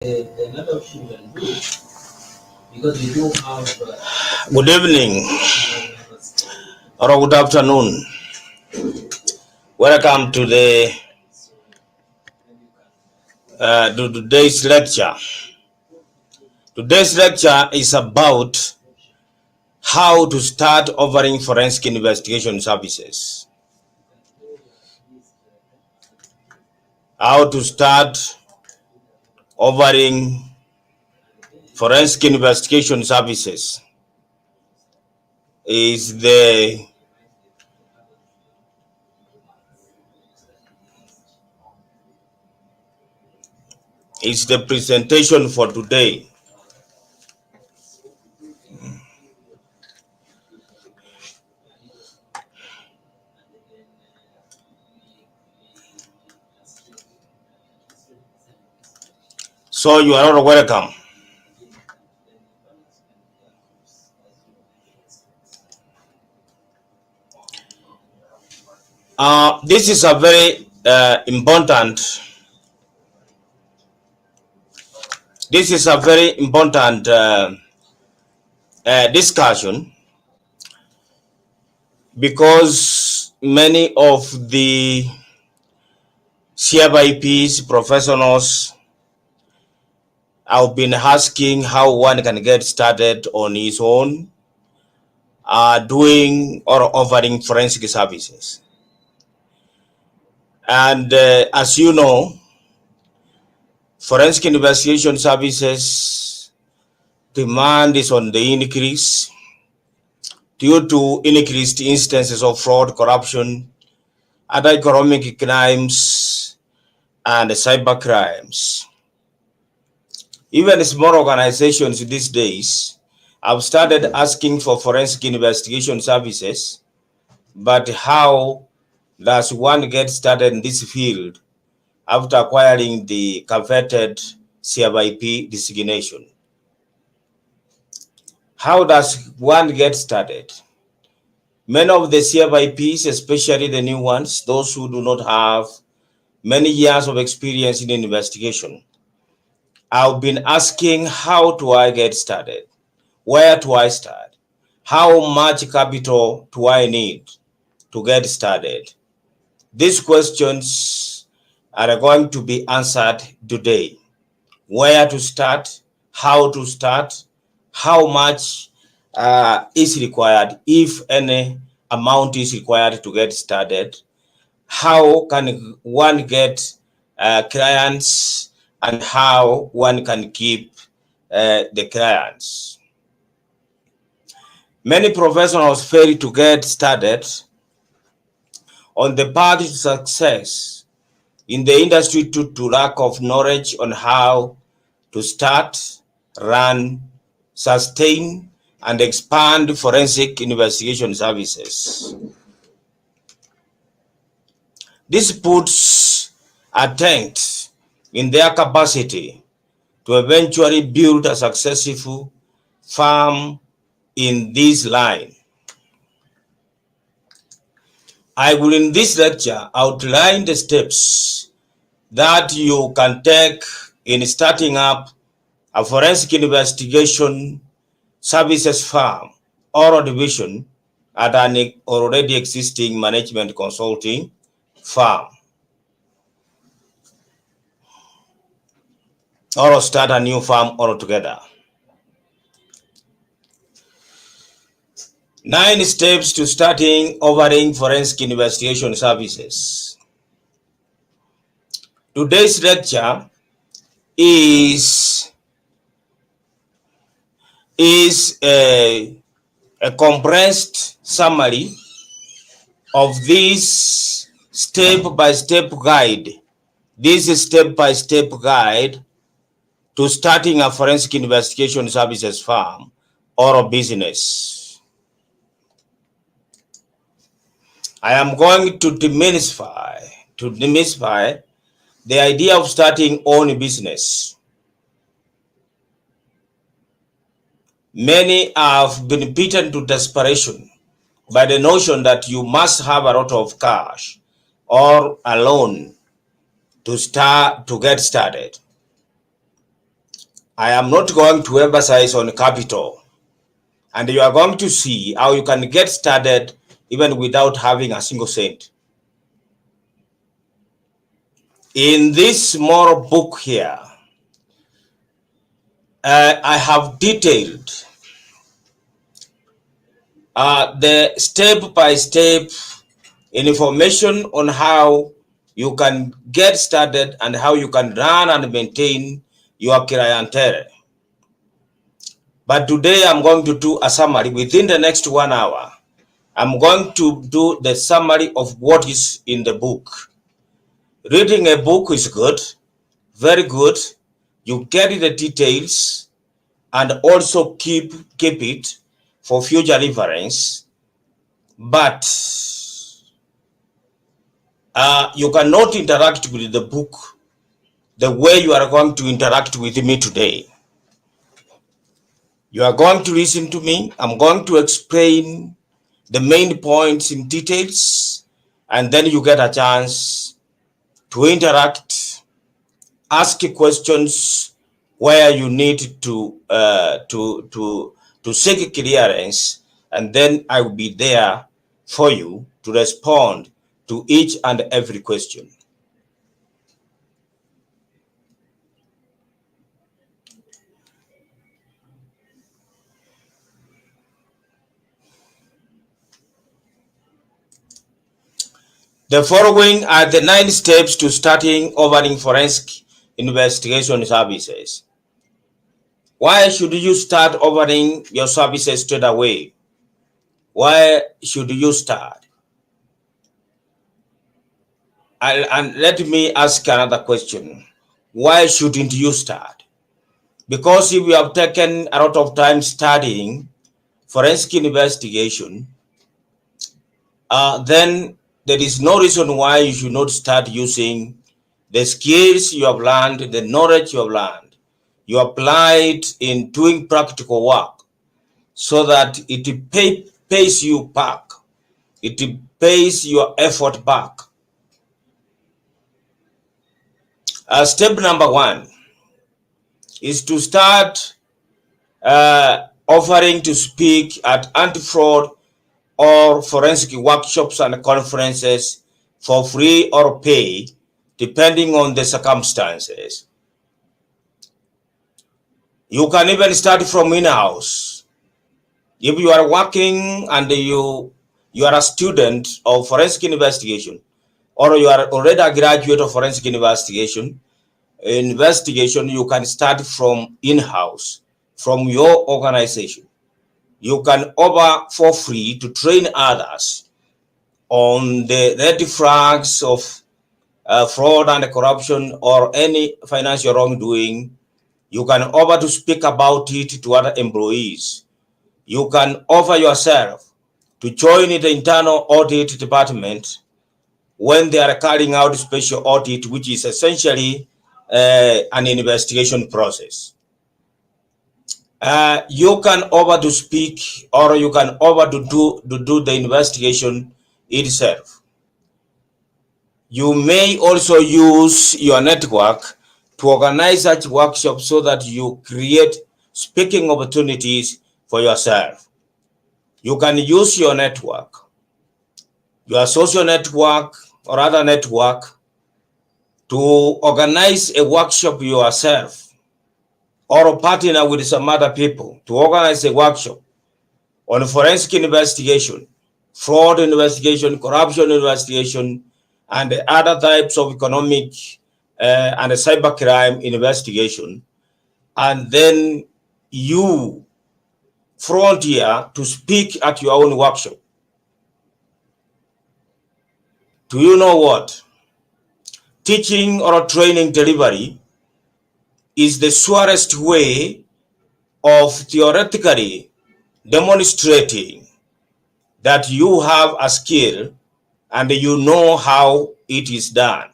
a lot of children do because we do have. Good evening or good afternoon. Welcome to the today's lecture. Today's lecture is about how to start offering forensic investigation services. How to start offering forensic investigation services is the presentation for today. So you are all welcome. This is a very important. This is a very important discussion because many of the CFIPs professionals have been asking how one can get started on his own doing or offering forensic services. And as you know, forensic investigation services demand is on the increase due to increased instances of fraud, corruption, other economic crimes, and cyber crimes. Even small organizations these days have started asking for forensic investigation services, but how does one get started in this field after acquiring the coveted CFIP designation? How does one get started? Many of the CFIPs, especially the new ones, those who do not have many years of experience in investigation, I've been asking, how do I get started? Where do I start? How much capital do I need to get started? These questions are going to be answered today. Where to start? How to start? How much is required, if any amount is required to get started? How can one get clients, and how one can keep the clients? Many professionals fail to get started on the path to success in the industry due to lack of knowledge on how to start, run, sustain, and expand forensic investigation services. This puts a dent in their capacity to eventually build a successful firm in this line. I will in this lecture outline the steps that you can take in starting up a forensic investigation services firm or a division at an already existing management consulting firm, or start a new firm altogether. 9 steps to starting offering forensic investigation services. Today's lecture is a compressed summary of this step-by-step guide. This is step-by-step guide to starting a forensic investigation services firm or a business. I am going to demystify the idea of starting own business. Many have been beaten to desperation by the notion that you must have a lot of cash or a loan to get started. I am not going to emphasize on capital, and you are going to see how you can get started even without having a single cent. In this small book here, I have detailed the step-by-step information on how you can get started and how you can run and maintain your clientele. But today I'm going to do a summary. Within the next 1 hour, I'm going to do the summary of what is in the book. Reading a book is good, very good. You get the details and also keep it for future reference. But you cannot interact with the book the way you are going to interact with me today. You are going to listen to me. I'm going to explain the main points in details, and then you get a chance to interact, ask questions where you need to seek clearance, and then I will be there for you to respond to each and every question. The following are the 9 steps to starting offering forensic investigation services. Why should you start offering your services straight away? Why should you start? And let me ask another question. Why shouldn't you start? Because if you have taken a lot of time studying forensic investigation, then there is no reason why you should not start using the skills you have learned, the knowledge you have learned. You applied in doing practical work so that it pays you back. It pays your effort back. Step number 1 is to start offering to speak at anti-fraud or forensic workshops and conferences for free or pay, depending on the circumstances. You can even start from in-house. If you are working and you are a student of forensic investigation, or you are already a graduate of forensic investigation, you can start from in-house, from your organization. You can offer for free to train others on the red flags of fraud and corruption or any financial wrongdoing. You can offer to speak about it to other employees. You can offer yourself to join the internal audit department when they are carrying out special audit, which is essentially an investigation process. You can offer to speak, or you can offer to do the investigation itself. You may also use your network to organize such workshops so that you create speaking opportunities for yourself. You can use your network, your social network or other network, to organize a workshop yourself, or partner with some other people to organize a workshop on forensic investigation, fraud investigation, corruption investigation, and other types of economic and cybercrime investigation. And then you frontier to speak at your own workshop. Do you know what? Teaching or training delivery is the surest way of theoretically demonstrating that you have a skill and you know how it is done.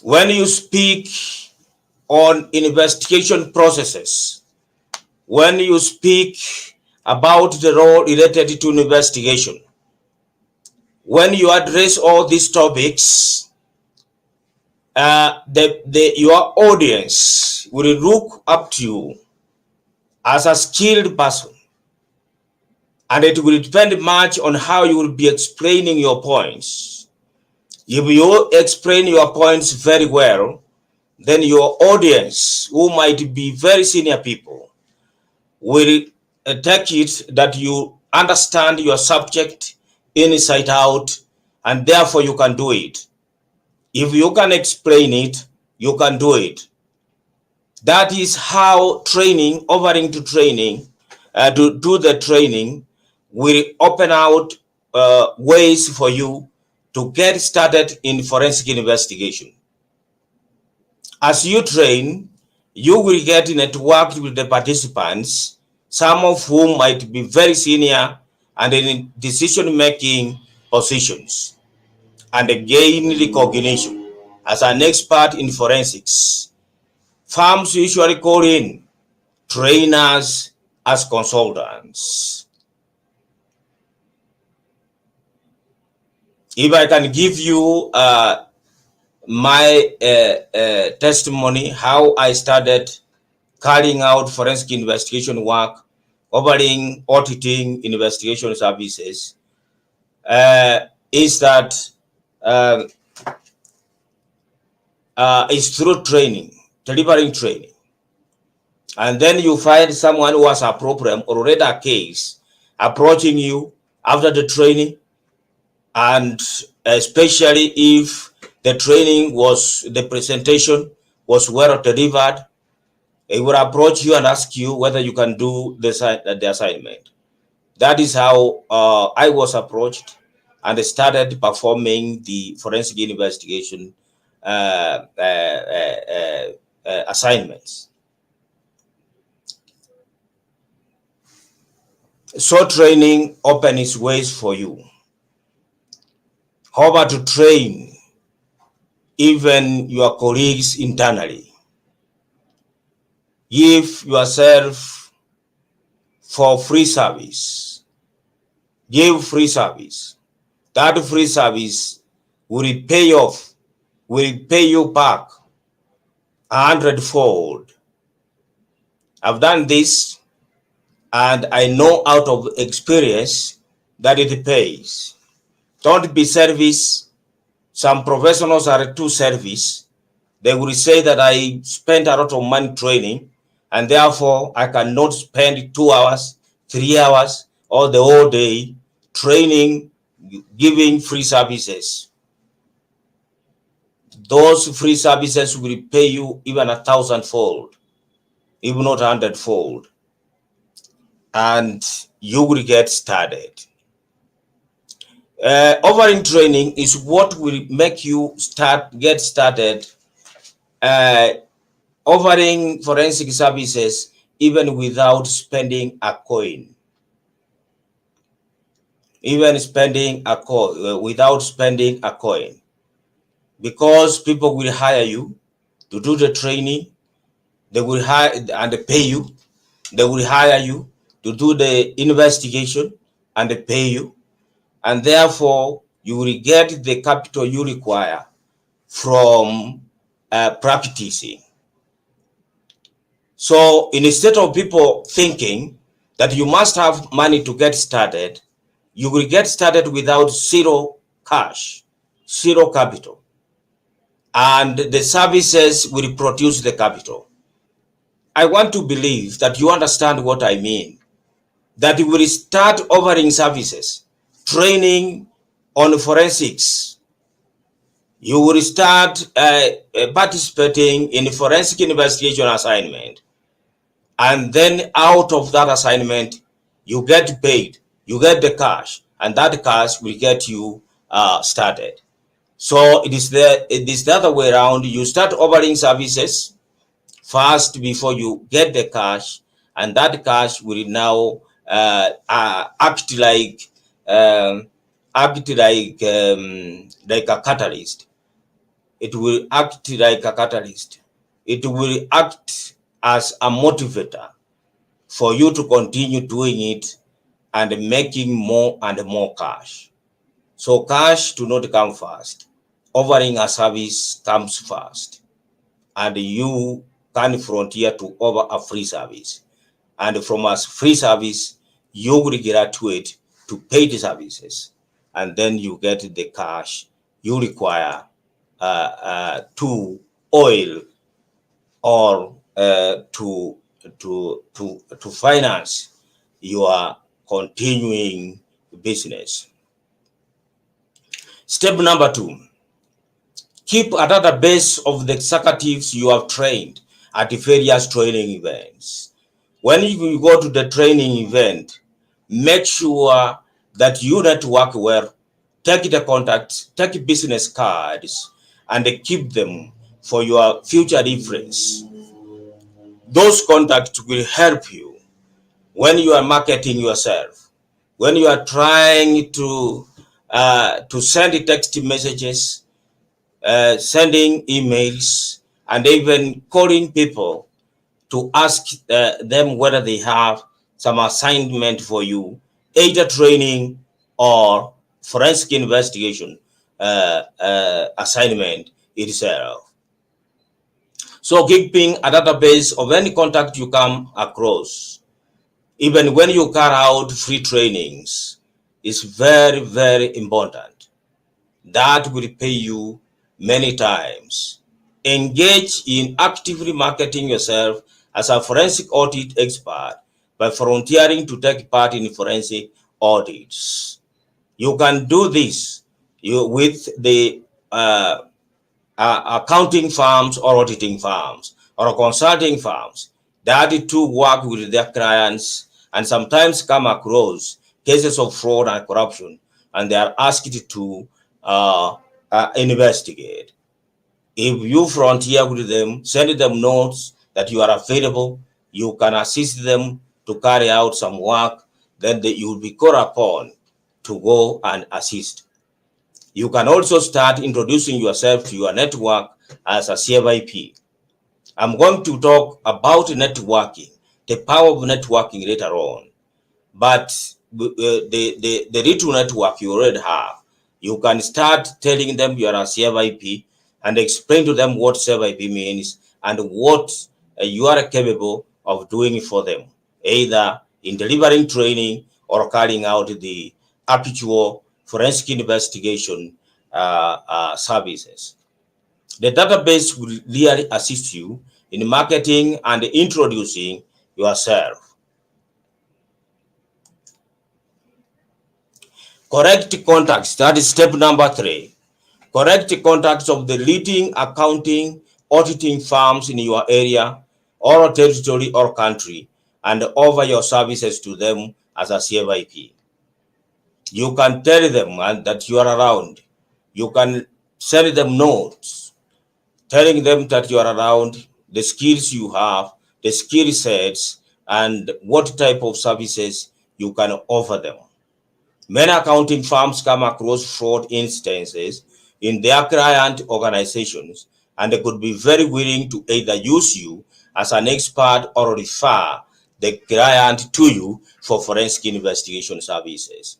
When you speak on investigation processes, when you speak about the role related to investigation, when you address all these topics, your audience will look up to you as a skilled person, and it will depend much on how you will be explaining your points. If you explain your points very well, then your audience, who might be very senior people, will take it that you understand your subject inside out, and therefore you can do it. If you can explain it, you can do it. That is how training, offering to training, to do the training, will open out ways for you to get started in forensic investigation. As you train, you will get networked with the participants, some of whom might be very senior and in decision-making positions, and gain recognition as an expert in forensics. Firms usually call in trainers as consultants. If I can give you my testimony, how I started carrying out forensic investigation work, covering auditing investigation services, is that is through training, delivering training. And then you find someone who has a problem or already a case approaching you after the training, and especially if the training was, the presentation was well delivered, they will approach you and ask you whether you can do the assignment. That is how I was approached and started performing the forensic investigation assignments. So training opens ways for you. How about to train even your colleagues internally? Give yourself for free service. Give free service. That free service will pay off, will pay you back 100-fold. I've done this, and I know out of experience that it pays. Don't be service. Some professionals are too service. They will say that I spent a lot of money training, and therefore I cannot spend 2 hours, 3 hours, or the whole day training, giving free services. Those free services will pay you even 1,000-fold, if not 100-fold, and you will get started. Offering training is what will make you get started offering forensic services even without spending a coin. Without spending a coin. Because people will hire you to do the training, they will hire and pay you. They will hire you to do the investigation and pay you. And therefore, you will get the capital you require from practicing. So instead of people thinking that you must have money to get started, you will get started without zero cash, zero capital. And the services will produce the capital. I want to believe that you understand what I mean. That you will start offering services, training on forensics. You will start participating in forensic investigation assignment. And then out of that assignment, you get paid, you get the cash, and that cash will get you started. So it is the other way around. You start offering services first before you get the cash, and that cash will now act like a catalyst. It will act like a catalyst. It will act as a motivator for you to continue doing it and making more and more cash. So cash do not come first. offering a service comes first, and you can frontier to offer a free service. And from a free service, you will graduate to paid services, and then you get the cash you require to oil or to finance your continuing business. Step number 2, keep a database of the executives you have trained at the various training events. When you go to the training event, make sure that you network well, take the contacts, take business cards, and keep them for your future reference. Those contacts will help you when you are marketing yourself, when you are trying to send text messages, sending emails, and even calling people to ask them whether they have some assignment for you, either training or forensic investigation assignment itself. So keeping a database of any contact you come across, even when you carry out free trainings, is very, very important. That will pay you many times. Engage in actively marketing yourself as a forensic audit expert by volunteering to take part in forensic audits. You can do this with the accounting firms or auditing firms or consulting firms that to work with their clients and sometimes come across cases of fraud and corruption, and they are asked to investigate. If you frontier with them, send them notes that you are available, you can assist them to carry out some work, then you will be called upon to go and assist. You can also start introducing yourself to your network as a CFIP. I'm going to talk about networking, the power of networking later on. But the little network you already have, you can start telling them you are a CFIP and explain to them what CFIP means and what you are capable of doing for them, either in delivering training or carrying out the actual forensic investigation services. The database will really assist you in marketing and introducing yourself. Correct contacts, that is step number 3. Correct contacts of the leading accounting, auditing firms in your area or territory or country and offer your services to them as a CFIP. You can tell them that you are around. You can send them notes telling them that you are around, the skills you have, the skill sets, and what type of services you can offer them. Many accounting firms come across fraud instances in their client organizations, and they could be very willing to either use you as an expert or refer the client to you for forensic investigation services.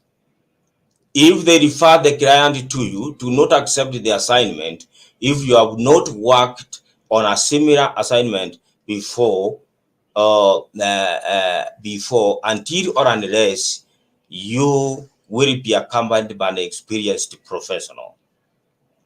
If they refer the client to you, do not accept the assignment if you have not worked on a similar assignment before, until or unless you will be accompanied by an experienced professional.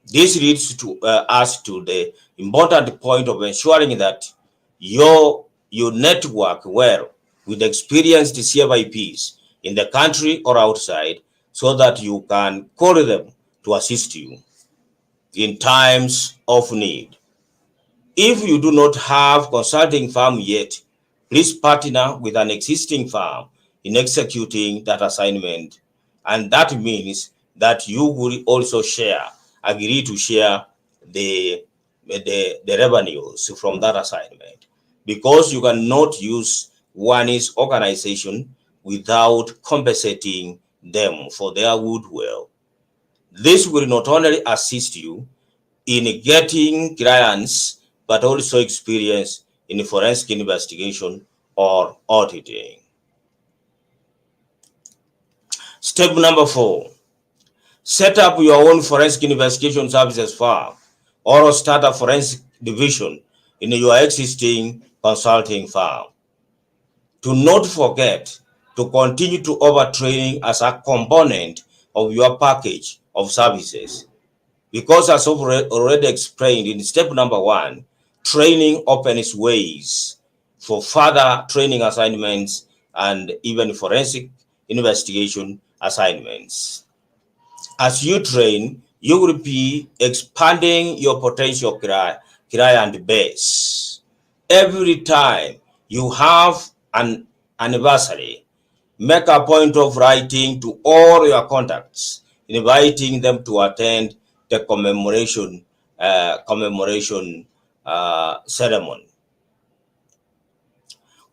This leads to us to the important point of ensuring that you network well with experienced CFIPs in the country or outside, so that you can call them to assist you in times of need. If you do not have consulting firm yet, please partner with an existing firm in executing that assignment. And that means that you will also agree to share the revenues from that assignment, because you cannot use one's organization without compensating them for their goodwill. This will not only assist you in getting clients, but also experience in forensic investigation or auditing. Step number 4, Set up your own forensic investigation services firm or start a forensic division in your existing consulting firm. Do not forget to continue to overtraining as a component of your package of services. Because as already explained in step number 1, training opens ways for further training assignments and even forensic investigation assignments. As you train, you will be expanding your potential client base. Every time you have an anniversary, make a point of writing to all your contacts, inviting them to attend the commemoration ceremony.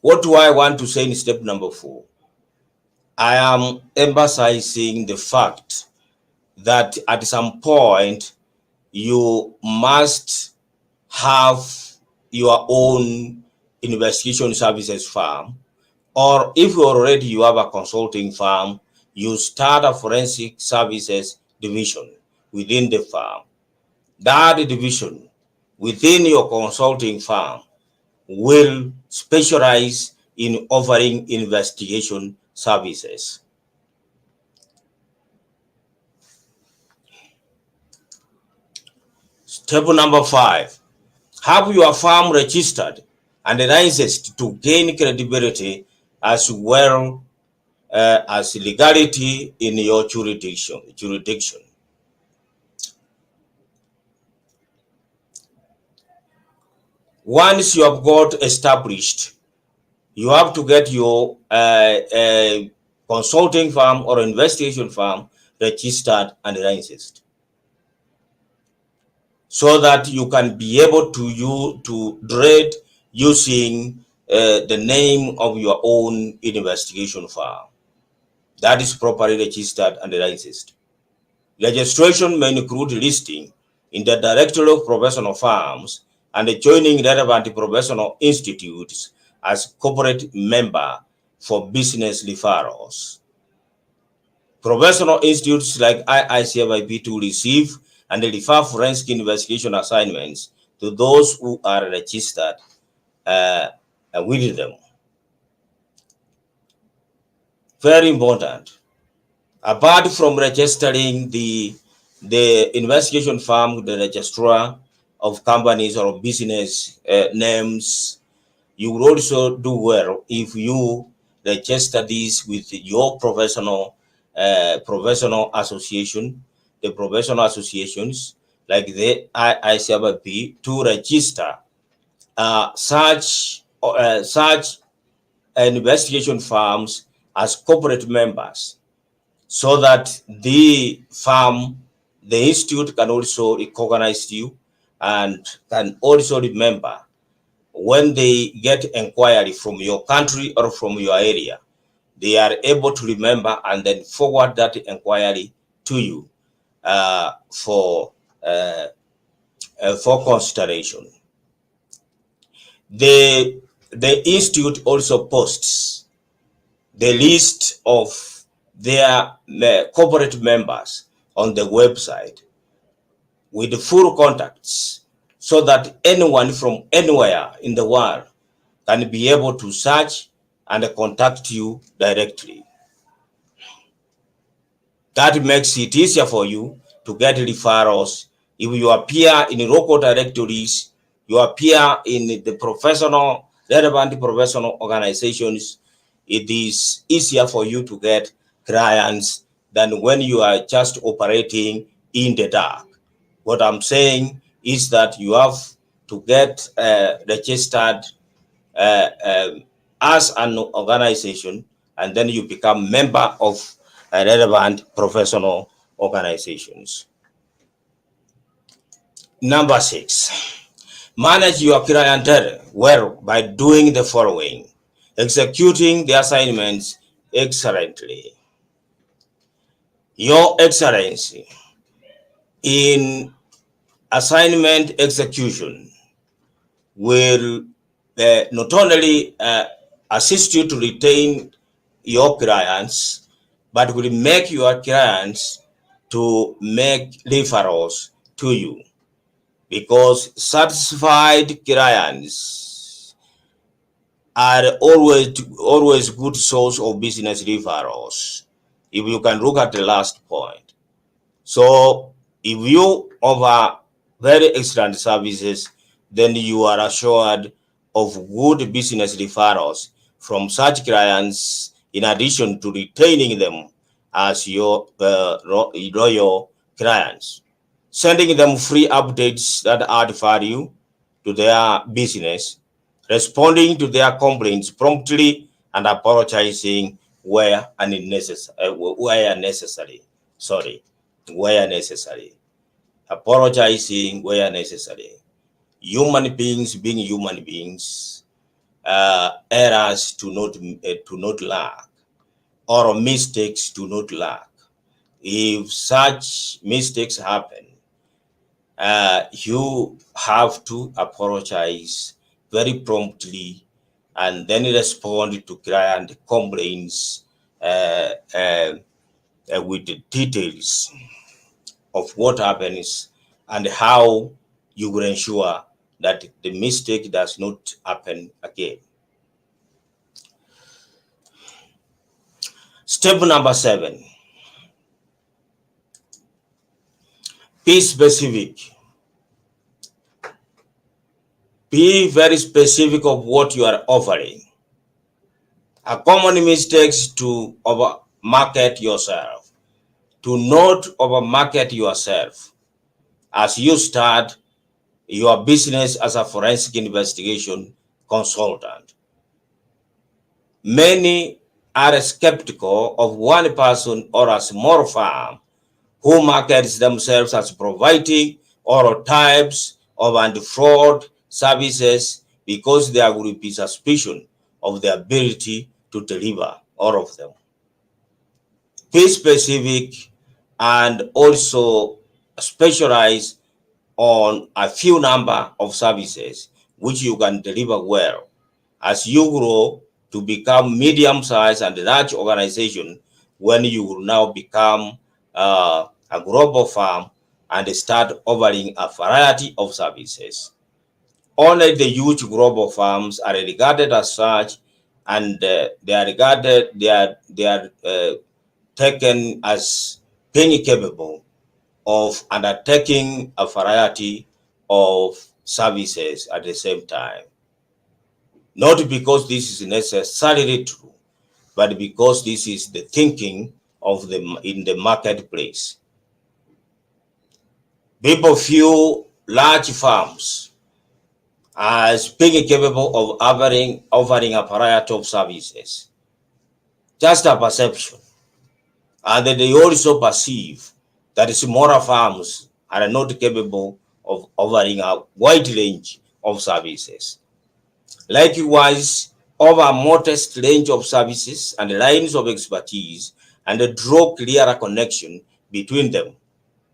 What do I want to say in step number 4? I am emphasizing the fact that at some point you must have your own investigation services firm, or if already you have a consulting firm, you start a forensic services division within the firm. That division within your consulting firm will specialize in offering investigation services. Step number 5, have your firm registered and licensed to gain credibility as well as legality in your jurisdiction. Once you have got established, you have to get your consulting firm or investigation firm registered and licensed, so that you can be able to trade using the name of your own investigation firm that is properly registered and licensed. Registration may include listing in the Directory of Professional Firms and joining relevant professional institutes as corporate member for business referrals. Professional institutes like Iicfip to receive and refer forensic investigation assignments to those who are registered with them. Very important. Apart from registering the investigation firm, the registrar of companies or business names, you will also do well if you register this with your professional association, the professional associations like the Iicfip to register such investigation firms as corporate members, so that the firm, the institute can also recognize you and can also remember when they get inquiry from your country or from your area, they are able to remember and then forward that inquiry to you for consideration. The institute also posts the list of their corporate members on the website with the full contacts, so that anyone from anywhere in the world can be able to search and contact you directly. That makes it easier for you to get referrals. If you appear in local directories, you appear in the relevant professional organizations, it is easier for you to get clients than when you are just operating in the dark. What I'm saying is that you have to get registered as an organization, and then you become member of relevant professional organizations. Number 6, manage your clientele well by doing the following: executing the assignments excellently. Your Excellency, in assignment execution will not only assist you to retain your clients, but will make your clients to make referrals to you, because satisfied clients are always good source of business referrals. If you can look at the last point. So if you offer very excellent services, then you are assured of good business referrals from such clients, in addition to retaining them as your loyal clients, sending them free updates that add value to their business, responding to their complaints promptly, and apologizing where necessary. Where necessary. Apologizing where necessary. Human beings being human beings, errors to not lack, or mistakes to not lack. If such mistakes happen, you have to apologize very promptly, and then respond to client complaints with the details of what happens and how you will ensure that the mistake does not happen again. Step number 7, be specific. Be very specific of what you are offering. A common mistake is to over market yourself, to not over market yourself as you start your business as a forensic investigation consultant. Many are skeptical of one person or a small firm who markets themselves as providing all types of anti-fraud services, because there will be suspicion of the ability to deliver all of them. Be specific and also specialize on a few number of services which you can deliver well. As you grow to become medium-sized and large organization, when you will now become a global firm and start offering a variety of services. Only the huge global firms are regarded as such, and they are taken as being capable of undertaking a variety of services at the same time. Not because this is necessarily true, but because this is the thinking of in the marketplace. People view large firms as being capable of offering a variety of services. Just a perception. And they also perceive that smaller firms are not capable of offering a wide range of services. Likewise, offer a modest range of services and lines of expertise, and draw clearer connection between them,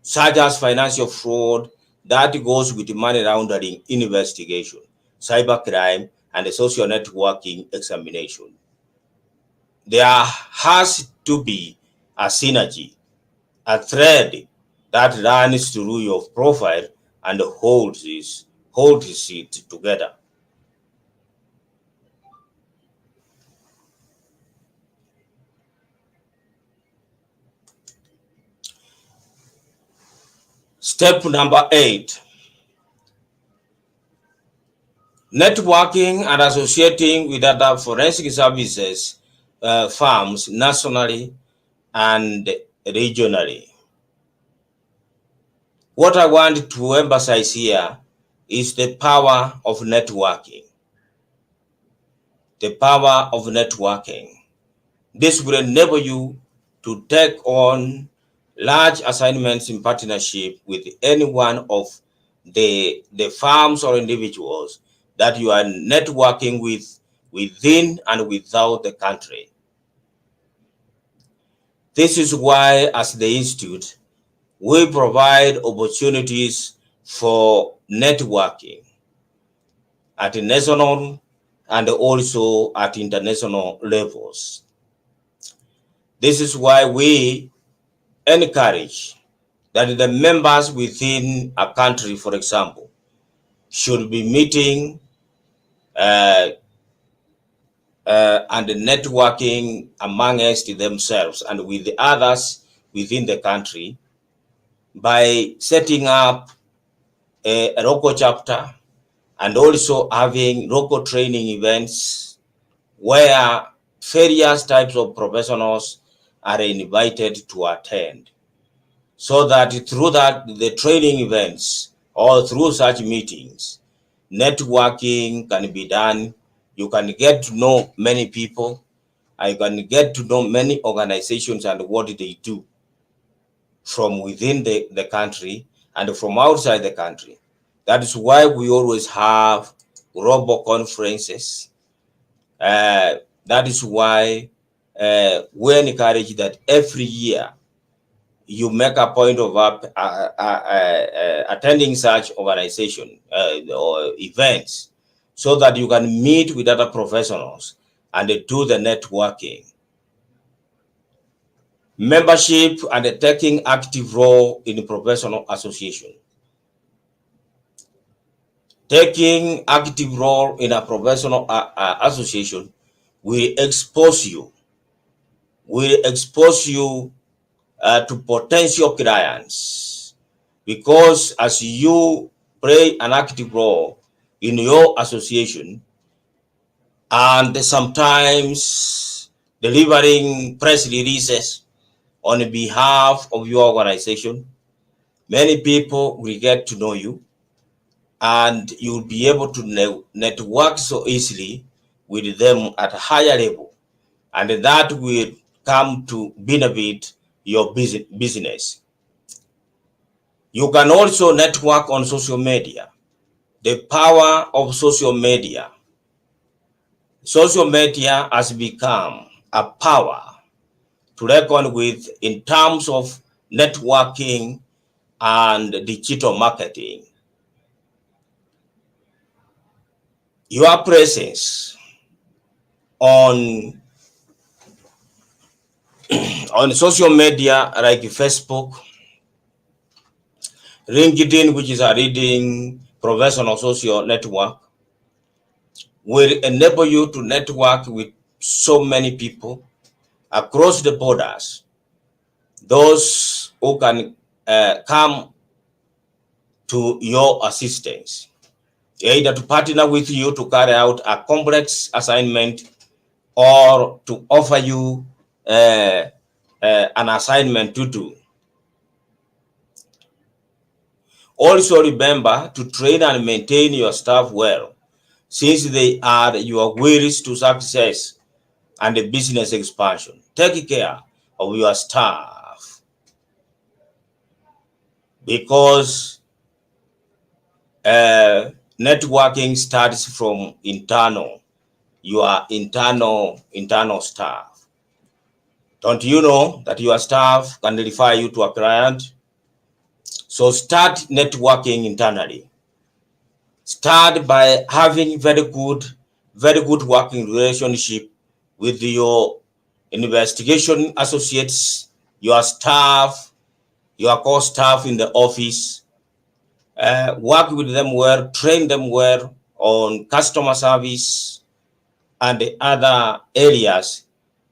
such as financial fraud that goes with money laundering investigation, cybercrime, and social networking examination. There has to be a synergy, a thread that runs through your profile and holds it together. Step number 8, networking and associating with other forensic services firms nationally and regionally. What I want to emphasize here is the power of networking. The power of networking. This will enable you to take on large assignments in partnership with any one of the firms or individuals that you are networking with within and without the country. This is why, as the Institute, we provide opportunities for networking at national and also at international levels. This is why we encourage that the members within a country, for example, should be meeting and networking amongst themselves and with the others within the country by setting up a local chapter and also having local training events where various types of professionals are invited to attend, so that through that the training events or through such meetings, networking can be done. You can get to know many people. I can get to know many organizations and what they do from within the country and from outside the country. That is why we always have global conferences. That is why we encourage that every year you make a point of attending such organization or events, so that you can meet with other professionals and do the networking. Membership and taking active role in professional association. Taking active role in a professional association will expose you to potential clients, because as you play an active role in your association and sometimes delivering press releases on behalf of your organization, many people will get to know you and you'll be able to network so easily with them at a higher level, and that will come to benefit your business. You can also network on social media. The power of social media. Social media has become a power to reckon with in terms of networking and digital marketing. Your presence on social media like Facebook, LinkedIn, which is a leading professional social network, will enable you to network with so many people across the borders, those who can come to your assistance, either to partner with you to carry out a complex assignment or to offer you an assignment to do. Also remember to train and maintain your staff well, since they are your wheels to success and the business expansion. Take care of your staff, because networking starts from your internal staff. Don't you know that your staff can refer you to a client? So start networking internally. Start by having very good working relationship with your investigation associates, your staff, your core staff in the office. Work with them well, train them well on customer service and the other areas,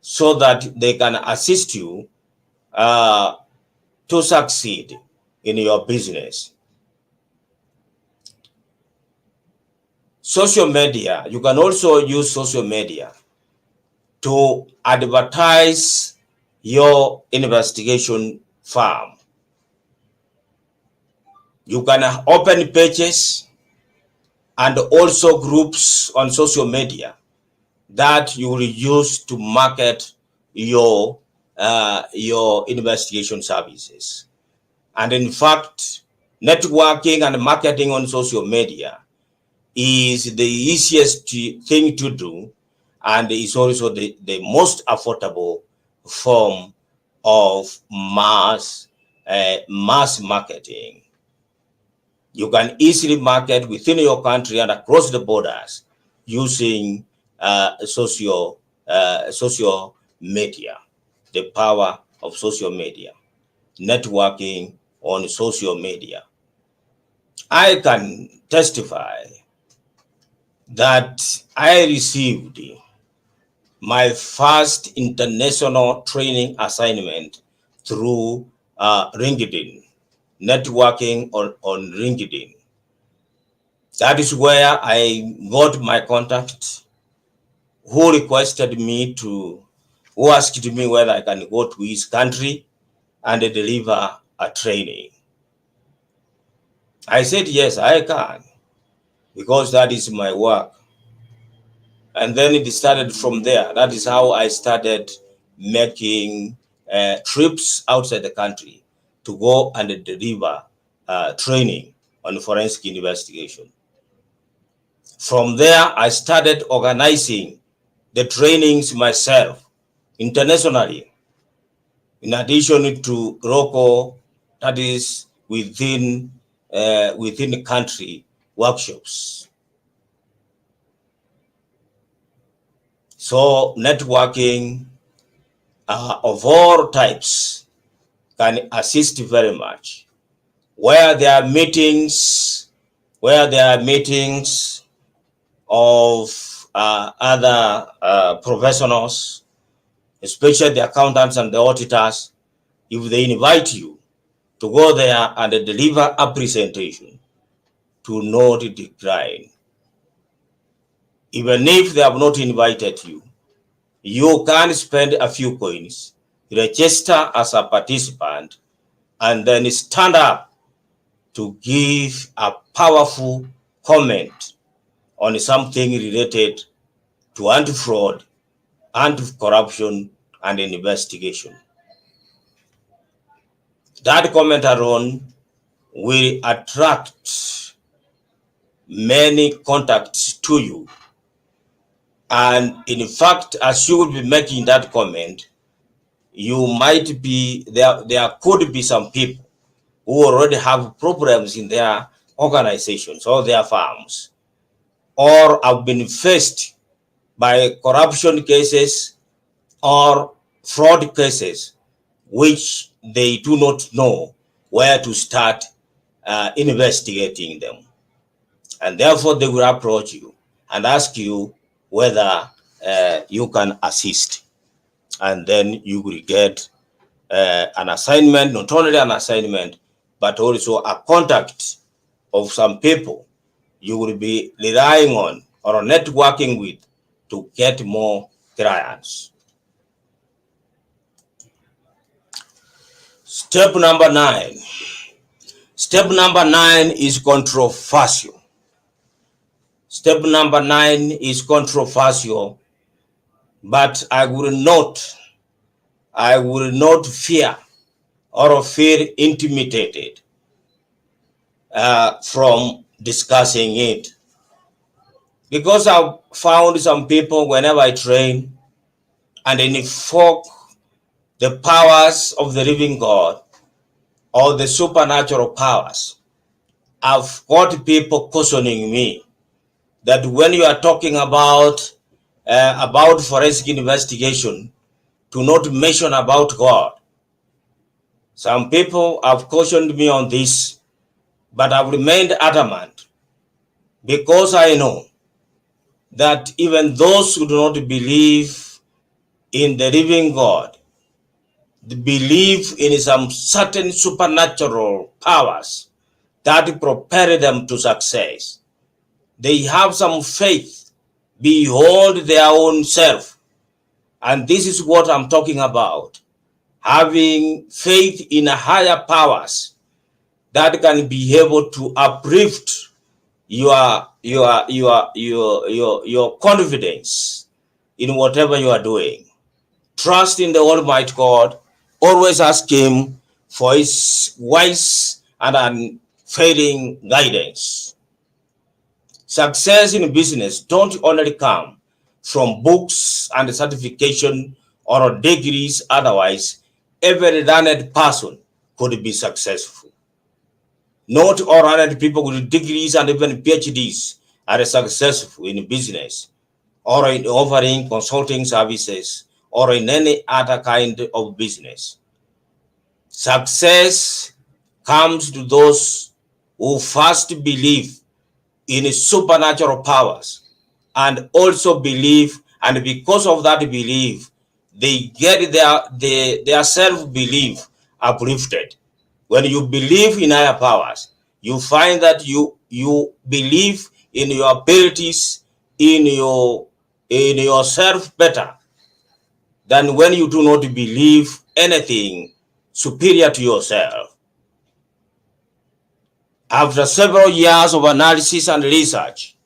so that they can assist you to succeed in your business. Social media, you can also use social media to advertise your investigation firm. You can open pages and also groups on social media that you will use to market your investigation services. And in fact, networking and marketing on social media is the easiest thing to do, and is also the most affordable form of mass marketing. You can easily market within your country and across the borders using social media. The power of social media, networking on social media. I can testify that I received my first international training assignment through LinkedIn, networking on LinkedIn. That is where I got my contact, who requested me to, who asked me whether I can go to his country and deliver a training. I said, yes, I can, because that is my work. And then it started from there. That is how I started making trips outside the country to go and deliver training on forensic investigation. From there, I started organizing the trainings myself internationally, in addition to local, that is within the country workshops. So networking of all types can assist very much. Where there are meetings, of other professionals, especially the accountants and the auditors, if they invite you to go there and deliver a presentation, to not decline. Even if they have not invited you, you can spend a few coins, register as a participant, and then stand up to give a powerful comment on something related to anti-fraud, anti-corruption, and investigation. That comment alone will attract many contacts to you. And in fact, as you will be making that comment, you might be, there could be some people who already have problems in their organizations or their firms, or have been faced by corruption cases or fraud cases, which they do not know where to start investigating them. And therefore, they will approach you and ask you whether you can assist. And then you will get an assignment, not only an assignment, but also a contact of some people you will be relying on or networking with to get more clients. Step number 9. Step number 9 is controversial. Step number 9 is controversial, but I will not fear or feel intimidated from discussing it. Because I've found some people, whenever I train and invoke the powers of the living God or the supernatural powers, I've got people questioning me that when you are talking about forensic investigation, to not mention about God. Some people have cautioned me on this, but I've remained adamant, because I know that even those who do not believe in the living God, they believe in some certain supernatural powers that propel them to success. They have some faith beyond their own self. And this is what I'm talking about. Having faith in higher powers that can be able to uplift your confidence in whatever you are doing. Trust in the Almighty God. Always ask Him for His wise and unfailing guidance. Success in business don't only come from books and certification or degrees. Otherwise, every learned person could be successful. Not all learned people with degrees and even PhDs are successful in business or in offering consulting services or in any other kind of business. Success comes to those who first believe in supernatural powers and also believe, and because of that belief, they get their self-belief uplifted. When you believe in higher powers, you find that you believe in your abilities, in yourself better than when you do not believe anything superior to yourself. After several years of analysis and research,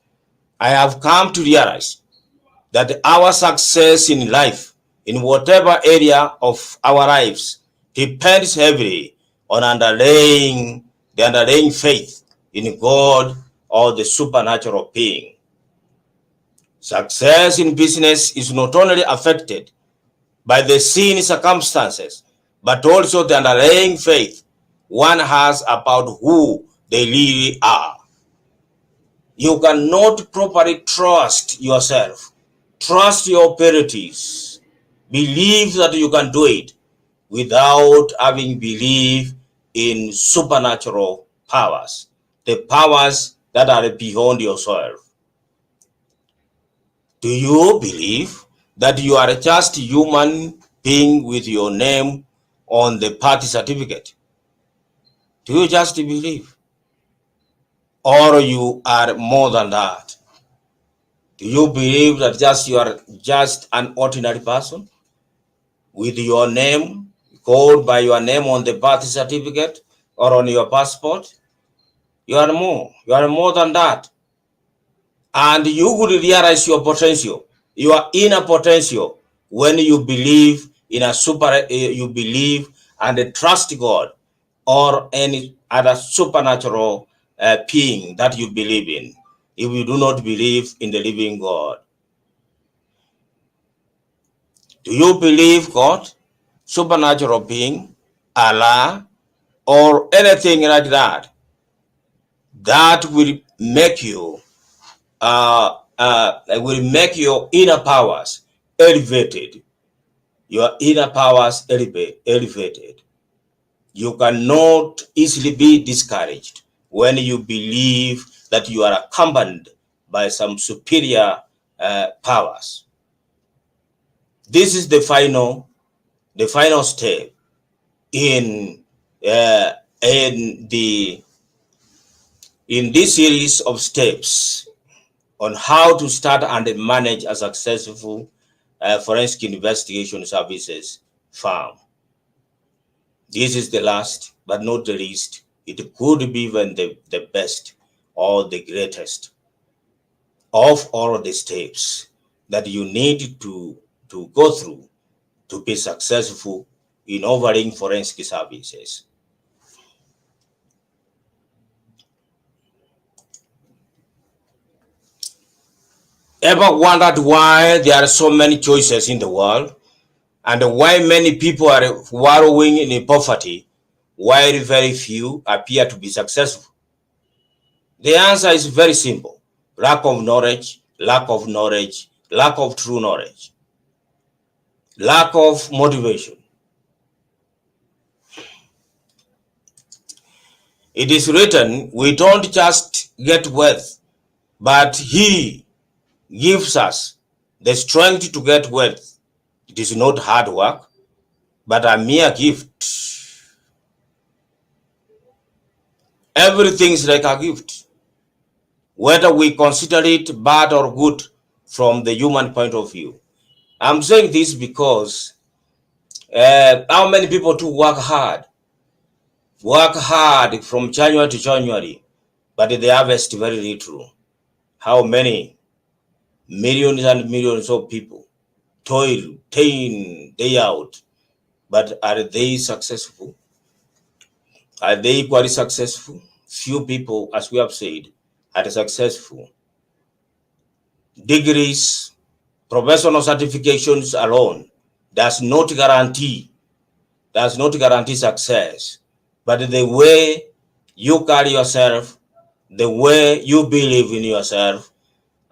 I have come to realize that our success in life, in whatever area of our lives, depends heavily on the underlying faith in God or the supernatural being. Success in business is not only affected by the seen circumstances, but also the underlying faith one has about who they really are. You cannot properly trust yourself, trust your abilities, believe that you can do it without having belief in supernatural powers, the powers that are beyond yourself. Do you believe that you are just a human being with your name on the party certificate? Do you just believe? Or you are more than that? Do you believe that you are just an ordinary person with your name called by your name on the birth certificate or on your passport? You are more. You are more than that. And you will realize your potential, your inner potential, when you believe in you believe and trust God or any other supernatural being that you believe in. If you do not believe in the living God, do you believe God, supernatural being, Allah, or anything like that, that will make you will make your inner powers elevated? Your inner powers elevated. You cannot easily be discouraged when you believe that you are accompanied by some superior powers. This is the final step in in this series of steps on how to start and manage a successful forensic investigation services firm. This is the last but not the least. It could be even the best or the greatest of all the steps that you need to go through to be successful in offering forensic services. Ever wondered why there are so many choices in the world and why many people are wallowing in poverty while very few appear to be successful? The answer is very simple: lack of knowledge, lack of knowledge, lack of true knowledge, lack of motivation. It is written, we don't just get wealth, but He gives us the strength to get wealth. It is not hard work, but a mere gift. Everything is like a gift, whether we consider it bad or good from the human point of view. I'm saying this because how many people to work hard from January to January, but they harvest very little. How many millions and millions of people toil day in, day out, but are they successful? Are they equally successful? Few people, as we have said, are successful. Degrees, professional certifications alone does not guarantee success, but the way you carry yourself, the way you believe in yourself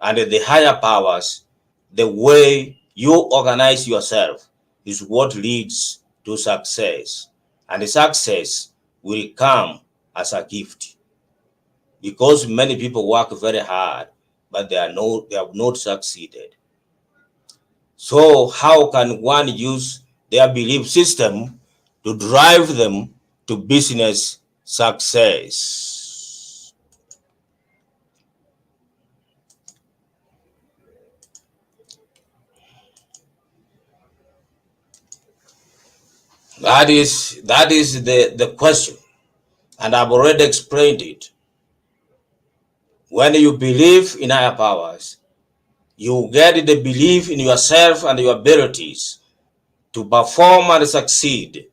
and the higher powers, the way you organize yourself is what leads to success. And the success will come as a gift, because many people work very hard, but they have not succeeded. So how can one use their belief system to drive them to business success? That is the question, and I've already explained it. When you believe in higher powers, you get the belief in yourself and your abilities to perform and succeed.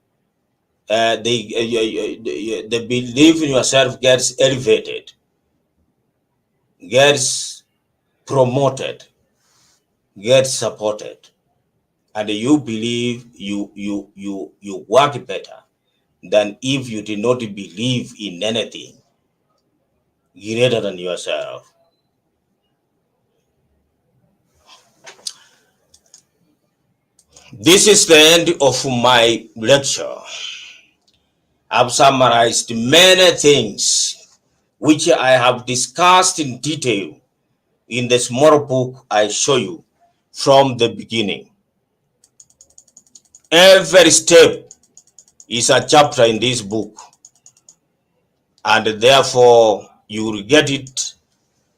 The belief in yourself gets elevated, gets promoted, gets supported, and you believe you work better than if you did not believe in anything greater than yourself. This is the end of my lecture. I've summarized many things which I have discussed in detail in the small book I show you from the beginning. Every step is a chapter in this book, and therefore you will get it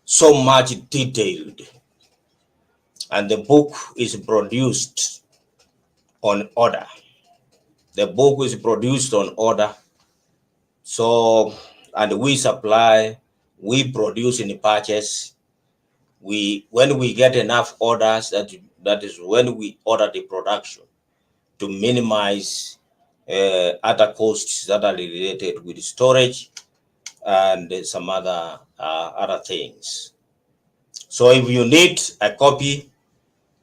so much detailed. And the book is produced on order. The book is produced on order. So, and we supply, we produce in purchase. When we get enough orders, that is when we order the production to minimize other costs that are related with storage and some other things. So if you need a copy,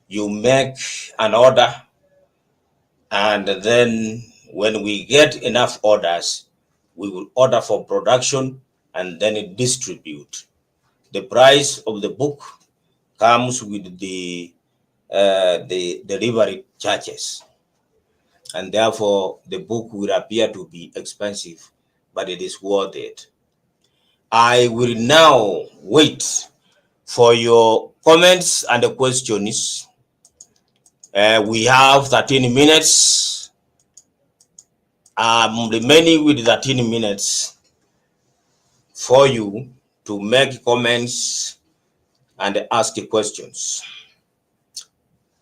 you make an order, and then when we get enough orders, we will order for production and then distribute. The price of the book comes with the delivery charges, and therefore the book will appear to be expensive, but it is worth it. I will now wait for your comments and questions. We have 13 minutes. I'm remaining with 13 minutes for you to make comments and ask questions.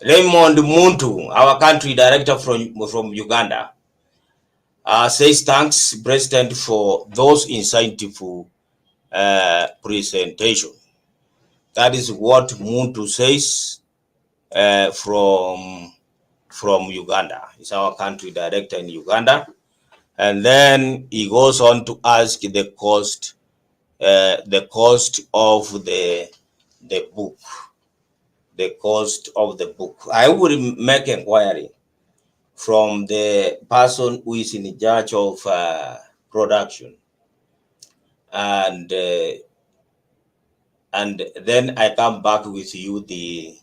Raymond Muntu, our country director from Uganda, says thanks, President, for those insightful presentation. That is what Muntu says from Uganda. He's our country director in Uganda. And then he goes on to ask the cost of the book. The cost of the book. I will make inquiry from the person who is in charge of production, and then I come back with you the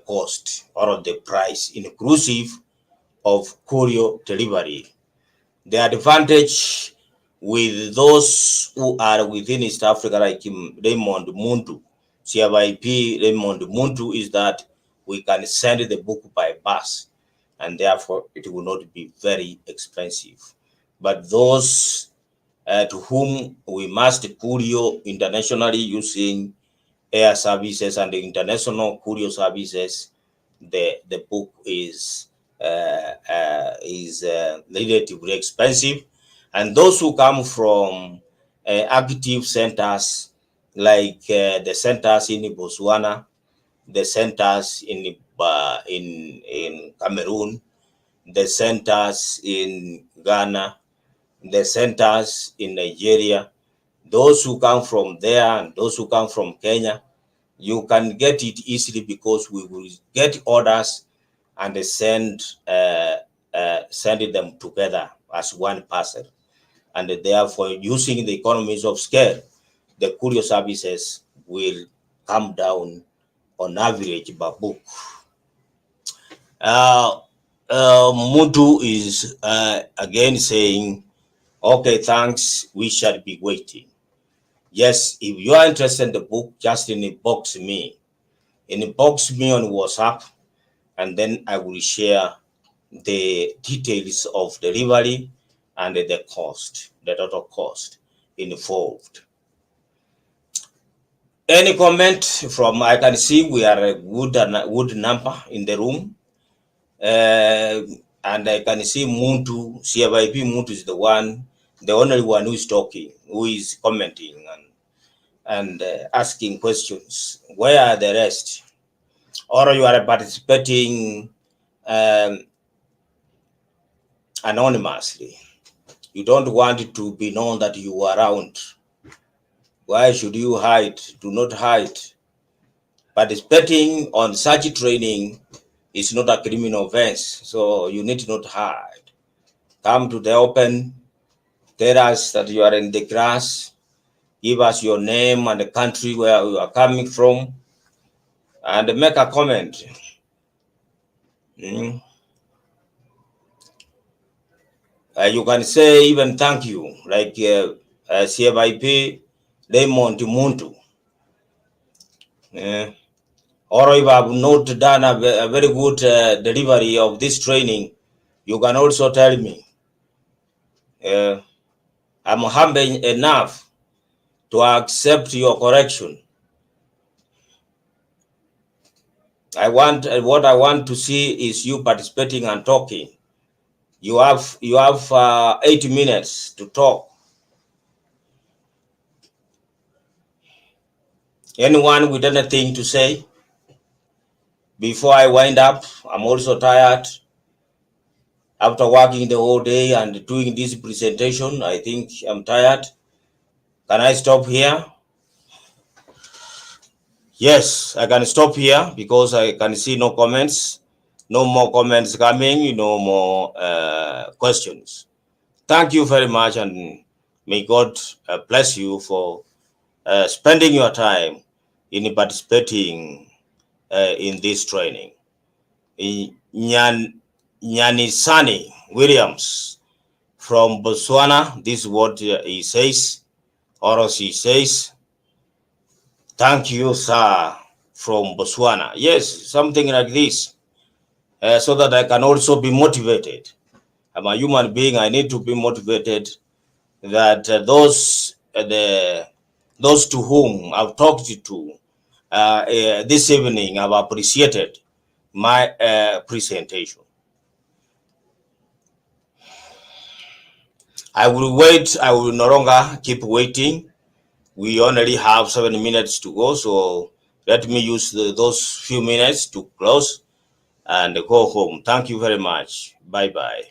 cost or the price inclusive of courier delivery. The advantage with those who are within East Africa, like Raymond Muntu, CFIP Raymond Muntu, is that we can send the book by bus, and therefore it will not be very expensive. But those to whom we must courier internationally using air services and the international courier services, the book is relatively expensive. And those who come from active centers like the centers in Botswana, the centers in Cameroon, the centers in Ghana, the centers in Nigeria, those who come from there and those who come from Kenya, you can get it easily because we will get orders and send them together as one parcel. And therefore, using the economies of scale, the courier services will come down on average per book. Muntu is again saying, okay, thanks, we shall be waiting. Yes, if you are interested in the book, just inbox me. Inbox me on WhatsApp, and then I will share the details of delivery and the cost, the total cost involved. Any comment from, I can see we are a good number in the room. And I can see Muntu, CFIP Muntu is the only one who is talking, who is commenting and asking questions. Where are the rest? Or you are participating anonymously. You don't want it to be known that you are around. Why should you hide? Do not hide. Participating on such training is not a criminal offense, so you need not hide. Come to the open, tell us that you are in the class, give us your name and the country where you are coming from, and make a comment. You can say even thank you, like CFIP Raymond Muntu. Or if I have not done a very good delivery of this training, you can also tell me. I'm humble enough to accept your correction. What I want to see is you participating and talking. You have 8 minutes to talk. Anyone with anything to say? Before I wind up, I'm also tired. After working the whole day and doing this presentation, I think I'm tired. Can I stop here? Yes, I can stop here because I can see no comments. No more comments coming, no more questions. Thank you very much, and may God bless you for spending your time in participating in this training. Nyanisani Williams from Botswana, this is what he says, or she says. Thank you, sir, from Botswana. Yes, something like this, so that I can also be motivated. I'm a human being, I need to be motivated that those to whom I've talked to this evening have appreciated my presentation. I will wait. I will no longer keep waiting. We only have 7 minutes to go, so let me use those few minutes to close and go home. Thank you very much. Bye-bye.